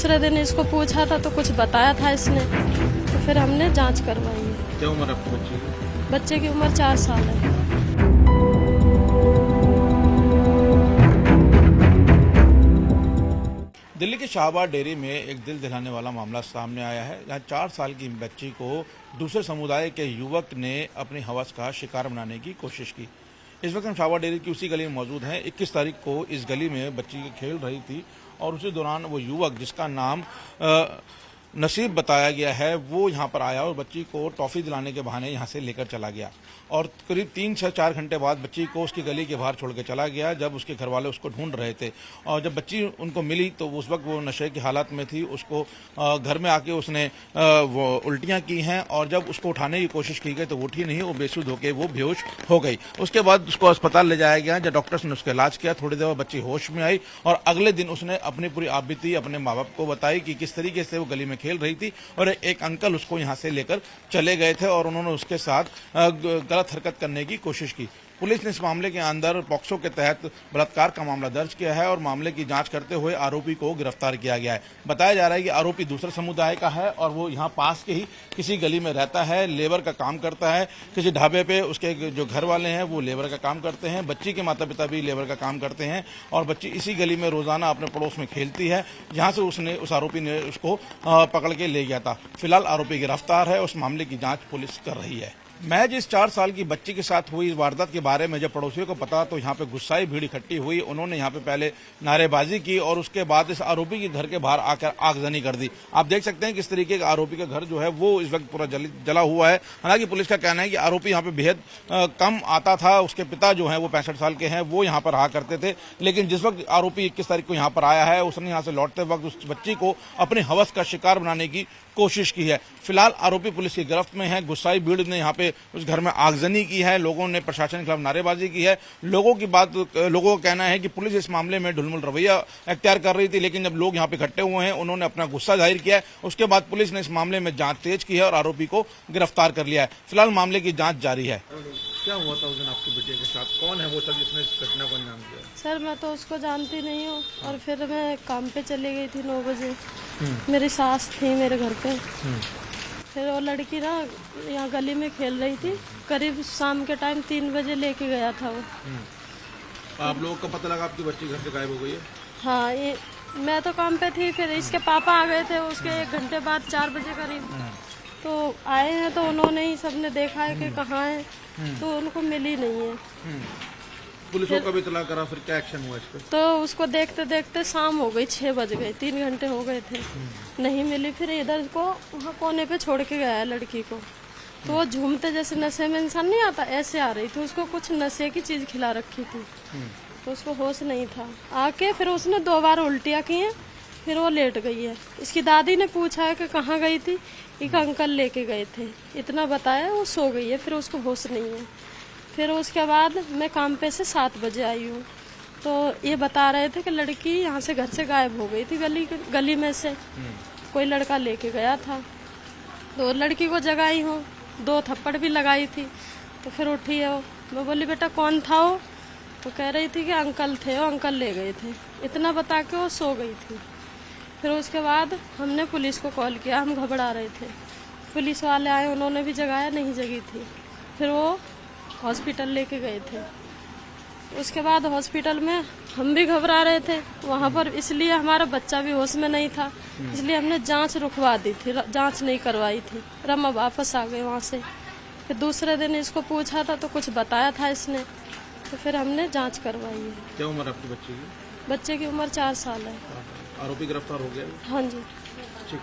दूसरे दिन इसको पूछा था तो कुछ बताया था इसने, तो फिर हमने जांच करवाई है। क्या उम्र है आपके बच्चे की? बच्चे की उम्र 4 साल है। दिल्ली के शाहबाद डेयरी में एक दिल दहलाने वाला मामला सामने आया है, जहां 4 साल की बच्ची को दूसरे समुदाय के युवक ने अपनी हवस का शिकार बनाने की कोशिश की। इस वक्त हम शाहबाद डेयरी की उसी गली में मौजूद हैं। 21 तारीख को इस गली में बच्ची खेल रही थी और उसी दौरान वो युवक, जिसका नाम नसीब बताया गया है, वो यहाँ पर आया और बच्ची को टॉफी दिलाने के बहाने यहाँ से लेकर चला गया और करीब 3 से 4 घंटे बाद बच्ची को उसकी गली के बाहर छोड़ के चला गया। जब उसके घर वाले उसको ढूंढ रहे थे और जब बच्ची उनको मिली तो उस वक्त वो नशे की हालत में थी। उसको घर में आके उसने वो उल्टियाँ की हैं और जब उसको उठाने की कोशिश की गई तो वो उठी नहीं, वो बेसुध होकर वो बेहोश हो गई। उसके बाद उसको अस्पताल ले जाया गया। जब डॉक्टर्स ने उसका इलाज किया, थोड़ी देर बाद बच्ची होश में आई और अगले दिन उसने अपनी पूरी आपबीती अपने माँ बाप को बताई कि किस तरीके से वो गली में खेल रही थी और एक अंकल उसको यहाँ से लेकर चले गए थे और उन्होंने उसके साथ गलत हरकत करने की कोशिश की। पुलिस ने इस मामले के अंदर पॉक्सो के तहत बलात्कार का मामला दर्ज किया है और मामले की जांच करते हुए आरोपी को गिरफ्तार किया गया है। बताया जा रहा है कि आरोपी दूसरे समुदाय का है और वो यहाँ पास के ही किसी गली में रहता है, लेबर का काम करता है। किसी ढाबे पे उसके जो घर वाले हैं वो लेबर का काम करते हैं, बच्ची के माता पिता भी लेबर का काम करते हैं और बच्ची इसी गली में रोजाना अपने पड़ोस में खेलती है, जहाँ से उस आरोपी ने उसको पकड़ के ले गया था। फिलहाल आरोपी गिरफ्तार है। उस मामले की जाँच पुलिस कर रही है। महज इस 4 साल की बच्ची के साथ हुई इस वारदात के बारे में जब पड़ोसियों को पता तो यहाँ पे गुस्साई भीड़ इकट्ठी हुई। उन्होंने यहाँ पे पहले नारेबाजी की और उसके बाद इस आरोपी के घर के बाहर आकर आगजनी कर दी। आप देख सकते हैं किस तरीके का आरोपी का घर जो है वो इस वक्त पूरा जला हुआ है। हालांकि पुलिस का कहना है कि आरोपी यहाँ पे बेहद कम आता था। उसके पिता जो है वो 65 साल के हैं, वो यहाँ पर रहा करते थे। लेकिन जिस वक्त आरोपी 21 तारीख को यहाँ पर आया है, उसने यहाँ से लौटते वक्त उस बच्ची को अपने हवस का शिकार बनाने की कोशिश की है। फिलहाल आरोपी पुलिस की गिरफ्त में है। गुस्साई भीड़ ने यहाँ पे उस घर में आगजनी की है। लोगों ने प्रशासन के खिलाफ नारेबाजी की है। लोगों का कहना है कि पुलिस इस मामले में ढुलमुल रवैया अख्तियार कर रही थी, लेकिन जब लोग यहाँ पे इकट्ठे हुए हैं उन्होंने अपना गुस्सा जाहिर किया है। उसके बाद पुलिस ने इस मामले में जांच तेज की है और आरोपी को गिरफ्तार कर लिया है। फिलहाल मामले की जांच जारी है। क्या हुआ था उस दिन आपकी बेटी के साथ? कौन है वो सब जिसने इस घटना को अंजाम दिया? सर मैं तो उसको जानती नहीं हूँ और फिर मैं काम पे चली गई थी 9 बजे। मेरी सास थी मेरे घर पे। फिर वो लड़की ना यहाँ गली में खेल रही थी, करीब शाम के टाइम 3 बजे लेके गया था वो। आप लोगों को पता लगा आपकी बच्ची घर से गायब हो गई है? हाँ, ये मैं तो काम पे थी, फिर इसके पापा आ गए थे उसके 1 घंटे बाद 4 बजे करीब। तो आए हैं तो उन्होंने ही सबने देखा है कि कहाँ है, तो उनको मिली नहीं है। पुलिस को कभी इतला करा, फिर क्या एक्शन हुआ इस पर? तो उसको देखते देखते शाम हो गई, 6 बज गए, 3 घंटे हो गए थे, नहीं मिली। फिर इधर को वहाँ कोने पे छोड़ के गया है लड़की को। तो वो झूमते जैसे नशे में इंसान नहीं आता, ऐसे आ रही थी। उसको कुछ नशे की चीज खिला रखी थी तो उसको होश नहीं था। आके फिर उसने 2 बार उल्टियाँ की हैं, फिर वो लेट गई है। इसकी दादी ने पूछा है कि कहाँ गई थी, एक अंकल लेके गए थे, इतना बताया। वो सो गई है, फिर उसको होश नहीं है। फिर उसके बाद मैं काम पे से 7 बजे आई हूँ तो ये बता रहे थे कि लड़की यहाँ से घर से गायब हो गई थी। गली में से कोई लड़का लेके गया था। तो लड़की को जगाई हूँ, 2 थप्पड़ भी लगाई थी। तो फिर उठी है वो। मैं बोली बेटा कौन था वो? तो कह रही थी कि अंकल थे, वो अंकल ले गए थे, इतना बता के वो सो गई थी। फिर उसके बाद हमने पुलिस को कॉल किया, हम घबरा रहे थे। पुलिस वाले आए, उन्होंने भी जगाया, नहीं जगी थी। फिर वो हॉस्पिटल लेके गए थे। उसके बाद हॉस्पिटल में हम भी घबरा रहे थे वहाँ पर, इसलिए हमारा बच्चा भी होश में नहीं था, इसलिए हमने जांच रुकवा दी थी, जांच नहीं करवाई थी। हम वापस आ गए वहाँ से। फिर दूसरे दिन इसको पूछा था तो कुछ बताया था इसने, तो फिर हमने जांच करवाई है। क्या उम्र आपकी बच्ची की? बच्चे की उम्र 4 साल है। आरोपी गिरफ्तार हो गया? हाँ जी। ठीक।